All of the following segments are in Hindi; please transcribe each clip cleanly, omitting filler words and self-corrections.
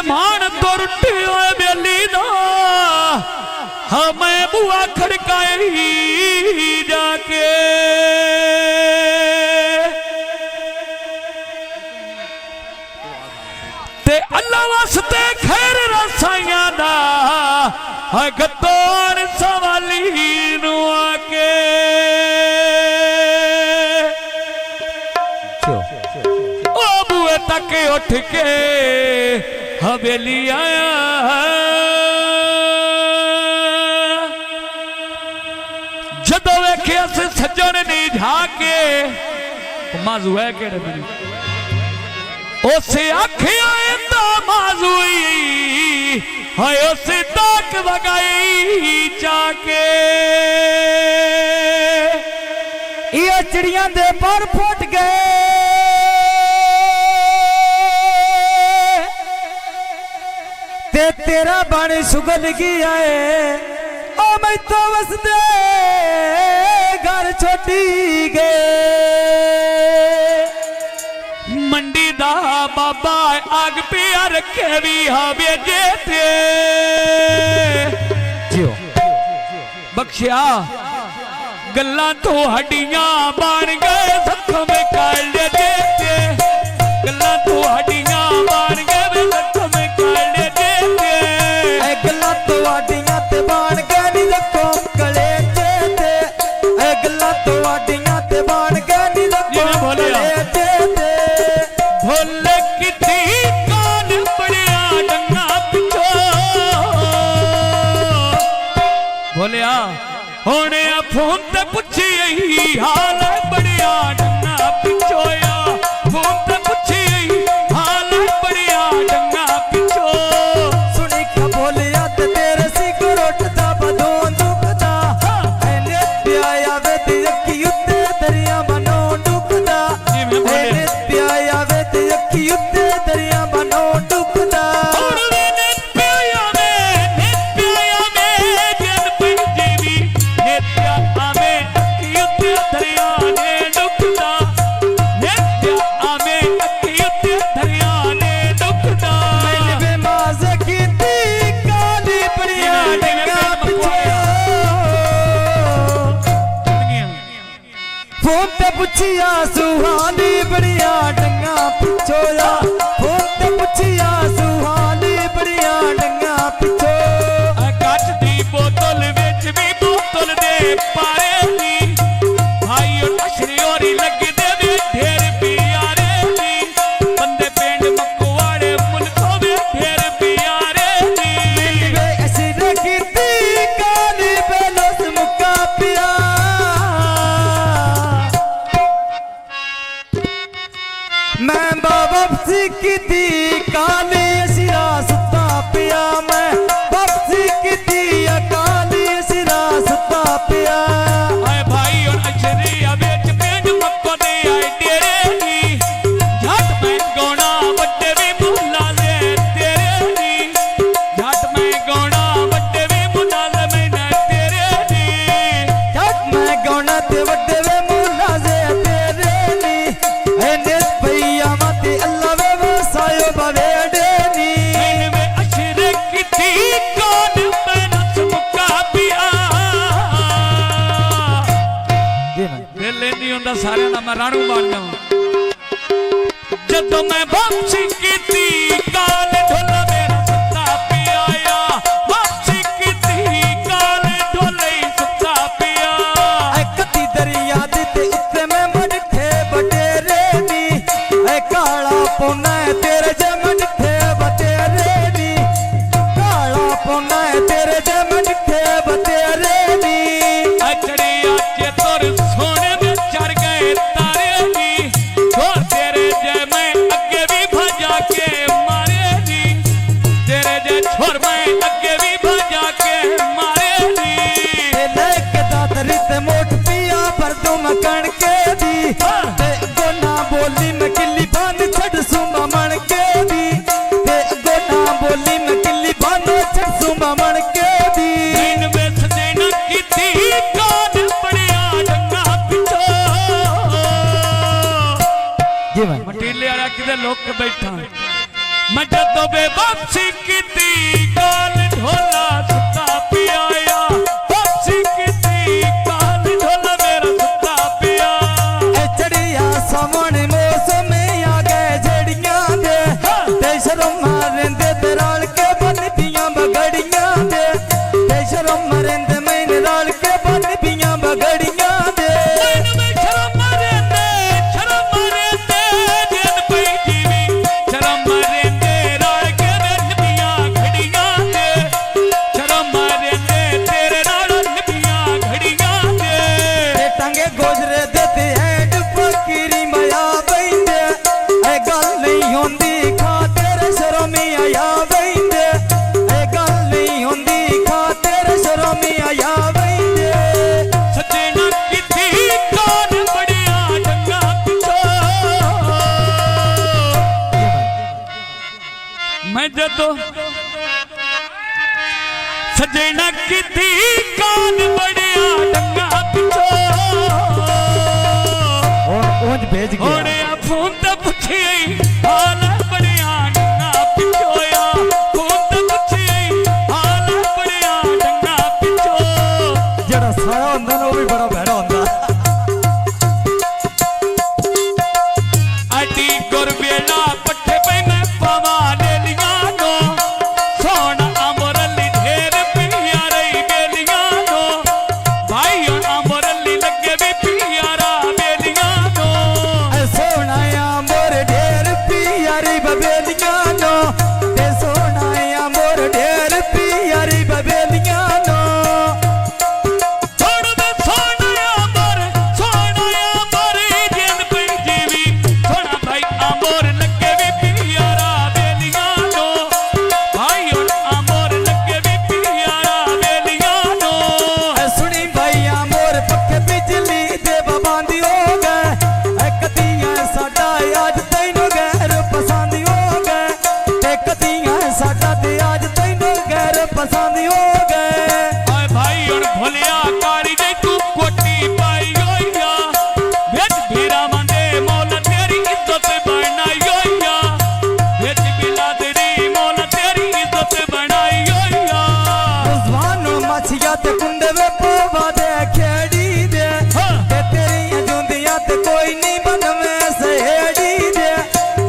मेहमान तो रुटी होए बेली दा हमें बुआ खड़काई जाके ते अल्लाह वास्ते खैर रसाइया दा गतौर सवाली नू आके ओ बुए तक उठ के हवेली आया जदों वेख्या सज्जन ने झाके माजू है केड़े मेरी उसे आखिया माजूई हाय उसे ताक वगाई जाके ये चिड़िया दे पर फुट गए ते तेरा बाणी सुगल गया है ओ मैं तो बस दे घर छोटी गए मंडी दा बाबा आग पिया रखे भी हावे जेते बख्शिया गल्ला तो हड्डियां बन गए सखों में काल देते गल्ला तो हड्डियां बन गए सखों में काल देते गल्ला तो हड्डियां ते बन गए नी सखों कले देते गल्ला तो हड्डियां ते बन गए नी सखों कले देते भोले किती कान बड़िया डंगा पिछो भोलिया होने फोन ते पुछी हाल बड़िया डंगा पिछोया फोन ते पुछी हाल बड़िया डंगा पिछो सुनी क्या भोलिया ते तेरे सिगरेट दा बदों दुखदा एने प्याया वे ते अखी उत्ते दरिया बनो दुखदा एने प्याया वे ते अखी उत्ते दरिया बनो दुखदा पुछिया सुहानी बड़िया डंगा पिछोया फोन पुछिया सुहानी बड़िया डंगा पिछो कच दी बोतल विच भी बोतल दे पारे दी भाई नशरी होरी लगी दे वे ढेर पियारे दी बंदे पिंड मकवाड़े मुल्कों में ढेर पियारे दी वे ऐसी रखी दी काली बेलोस मुक्का पिया मैं बाबसी की थी काली सिरा सुता पिया मैं बाबसी की थी काली सिरा सुता पिया आए भाई और अशरी अवेच पिंड मक्को दे आए तेरे दी झट मैं गौना बड्डे भी मुला ले तेरे दी झट मैं गौना बड्डे भी मुला ले मैं तेरे दी झट मैं गौना ते बड्डे वे मुला से तेरे दी एने भैया मते अल्लाह वे वसायो बवेडे नी वे अशरे की थी कौन मैं नस मुका पिया वेले नहीं होंदा सारे दा मैं राणू बन जावां जदों मैं वापसी कीती काल ढोला मेरा सुता पिया वापसी कीती काल ढोले सुता पिया कती दरिया दी ते उत्ते मैं मडठे बटेरे नी काला पौना है तेरे जमन थे बतेरे नी काला पौना है तेरे जमन थे बतेरे नी अचड़िया चे तोर सोने में चढ़ गए तारे नी छोड़ तेरे जय मैं अगे भी भजा के मारे नी तेरे जय छोड़ मैं अगे भी भजा के मारे नी लेके दादरी ते मोट पिया पर तुम कण के दी ते गोना बोली मैं किली बांध छड़ सुमा मन के दी ते गोना बोली मैं किली बांध छड़ सुमा मन के दी इन बेस देना की थी कौन बड़िया डंगा पिछो जी मैं मटीले वाला किधर लोग के बैठा मैं जदों बेबा बासी कीती काल ढोला सुता पियाया बासी कीती काल ढोला मेरा सुता पिया चढ़िया सावन मौसम आ गए जड़ियां दे ते शर्म रेंदे ते राल के बन पियां बगड़ियां दे ते शर्म रेंदे मैंने राल के बन पियां बगड़ियां दे शर्म रेंदे जिन पई जीवी शर्म रेंदे राल के बन पियां घड़ियां दे शर्म रेंदे तेरे राल पियां घड़ियां दे टांगे गोजरे देते हैं फकीरी माया बैठे ए गल नहीं होंदी खातिर शर्मी आया बैठे ए गल नहीं होंदी खातिर शर्मी आया बैठे सजना किथी कान बड़िया डंगा पिछो मैं जदों सजना किथी कान बड़िया डंगा पिछो और ऊंच भेज गया होने फोन ते पुछी हाल बड़िया डंगा पिछोया फोन ते पुछी हाल बड़िया डंगा पिछो जड़ा साया होंदा ना वो भी बड़ा भैड़ा होंदा अटी गुरबेला पट्ठे पे मैं पवा ले लिया नो सोना अमरली ढेर पिया रही बेलिया नो भाई अमरली लगे भी पियारा बेलिया नो ए सोनाया मोर ढेर पियारी बबेलियां नो ते सोनाया मोर ढेर पियारी बबेलियां नो छोड़ दे सोनाया मोर जिन पे जीवी सोना भाई अमर लगे भी पियारा बेलिया नो भाई अमर लगे भी पियारा बेलिया नो ए सुनी भैया मोर पक्के बिजली दे बाबांदी हो गए ए कदियां साडा आज तैनू गैर पसंदी हो गए ते कदियां साडा ते आज तैनू गैर पसंदी हो गए ओए भाई और भोलिया कारी दे तू कोटी पाई होया बेच भीरा मंदे मौला तेरी इज्जत बनाई होया बेच बिलादरी मौला तेरी इज्जत बनाई होया रुजवान मछिया ते कुंडे वे पवा दे खेड़ी दे ते तेरियां जुंदियां ते कोई नहीं बनवे सहेड़ी दे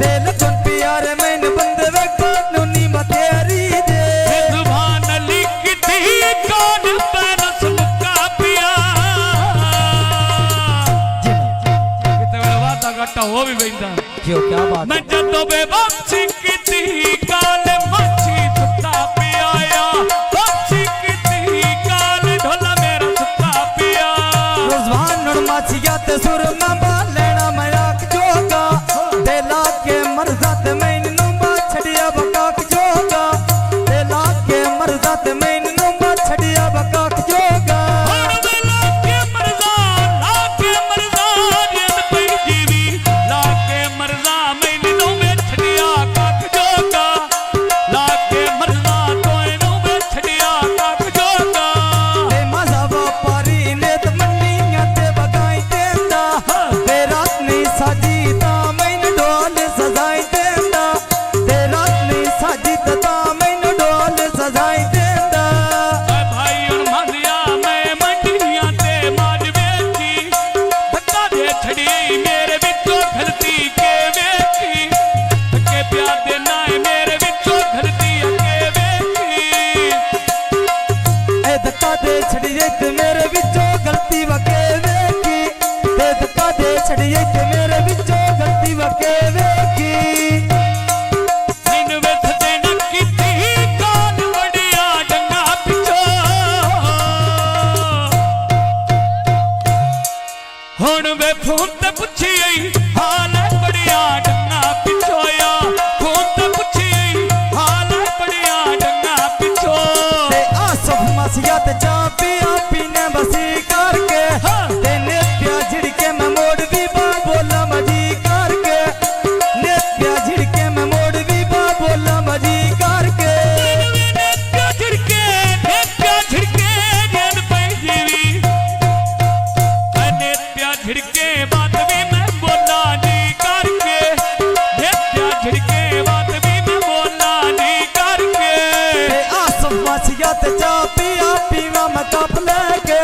दिल गुन प्यारे मैन बंदे वे कानूनी बतेरी दे सुभान अली किथी कौन पैनस मुक्का पिया किते वेला वादा घटा हो भी बैंदा क्यों क्या बात मैं जदों बेबसी कीती काल मच्छी सुता पियाया बसी कीती काल ढोला मेरा सुता पिया रुजवान मछिया ते सुर में लेना मयाक जोगा दिला के मर्जा ते मैनू छड़िया बकाक जोगा दिला के मर्जा ते मैनू छड़िया बकाक जोगा और वेला के मर्जा जिन पई जीवी ला के मर्जा मैनू में छड़िया काक जोगा ला के मर्जा तोएनू में छड़िया काक जोगा ते मजा वापारी ने ते मंडियां ते बगाई देंदा ते रात नहीं साजी ता मैनू डोल सजाई देंदा ते रात नहीं साजी ता मैनू डोल सजाई देंदा ओए भाई और मालिया मैं मंडियां ते माज बेची धक्का दे छड़ी मेरे विचों घलती के बेची धक्के प्यार दे नाए मेरे विचों घलती के बेची ए धक्का दे छड़िए ते मेरे विचों गलती वके वेखी ते धक्का दे छड़िए ते मेरे विचों गलती वके वेखी मैनू वे सजना कीती कान बड़िया डंगा पिछो हुण वे फोन ते पुछी हाल बड़िया डंगा पिछोया फोन ते पुछी हाल बड़िया डंगा पिछो ते आसफ मसिया ते चा पिया पीने बसी करके ते ने प्या झिड़के मैं मोड़ भी बा बोला मजी करके मछिया ते चा पिया पीवा मैं कप लेके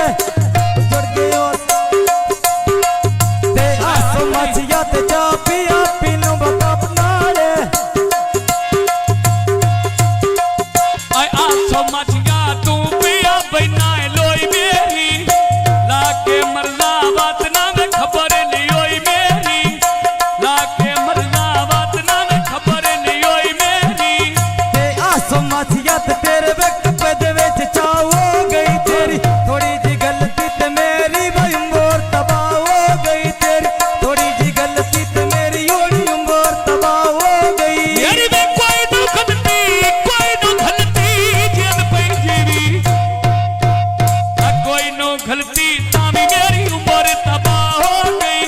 जुड़ गयो ते आसो मछिया ते चा पिया पीनो कप नाले आय आसो मछिया तू पिया बिना लोई मेरी लाके मरना बात ना में खबर लियोई मेरी लाके मरना बात ना में खबर लियोई मेरी ते आसो मछिया ते तेरे वक्त पे दे विच चाव हो गई तेरी थोड़ी जी गलती ते मेरी भाई उम्र तबाह हो गई तेरी थोड़ी जी गलती ते मेरी होड़ी उम्र तबाह हो गई यारी में कोई नो गलती जेल पे जीवी कोई नो गलती तामी मेरी उम्र तबाह हो गई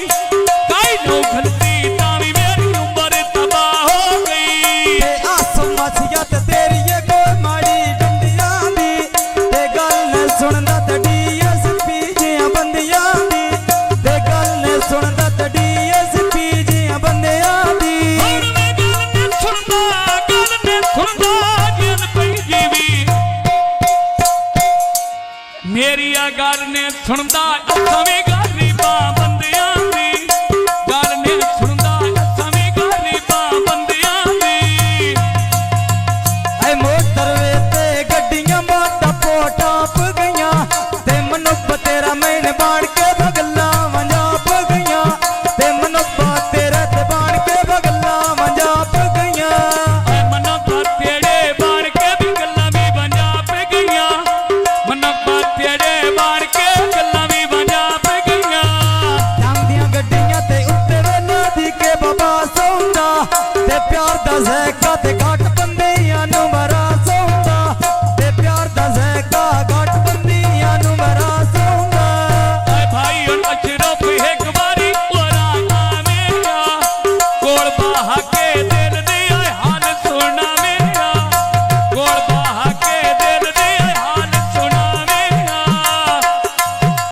कोई नो गलती तामी मेरी उम्र तबाह हो गई ते आसो मछिया ते तेरी ये कोई माड़ी डंडियां दी ते गल ने सुनदा ते डीएसपी जियां बंदियां दी ते गल ने सुनदा ते डीएसपी जियां बंदियां दी और मैं गल ने सुनदा जेल पे जीवी मेरी आ गल ने सुनदा अखां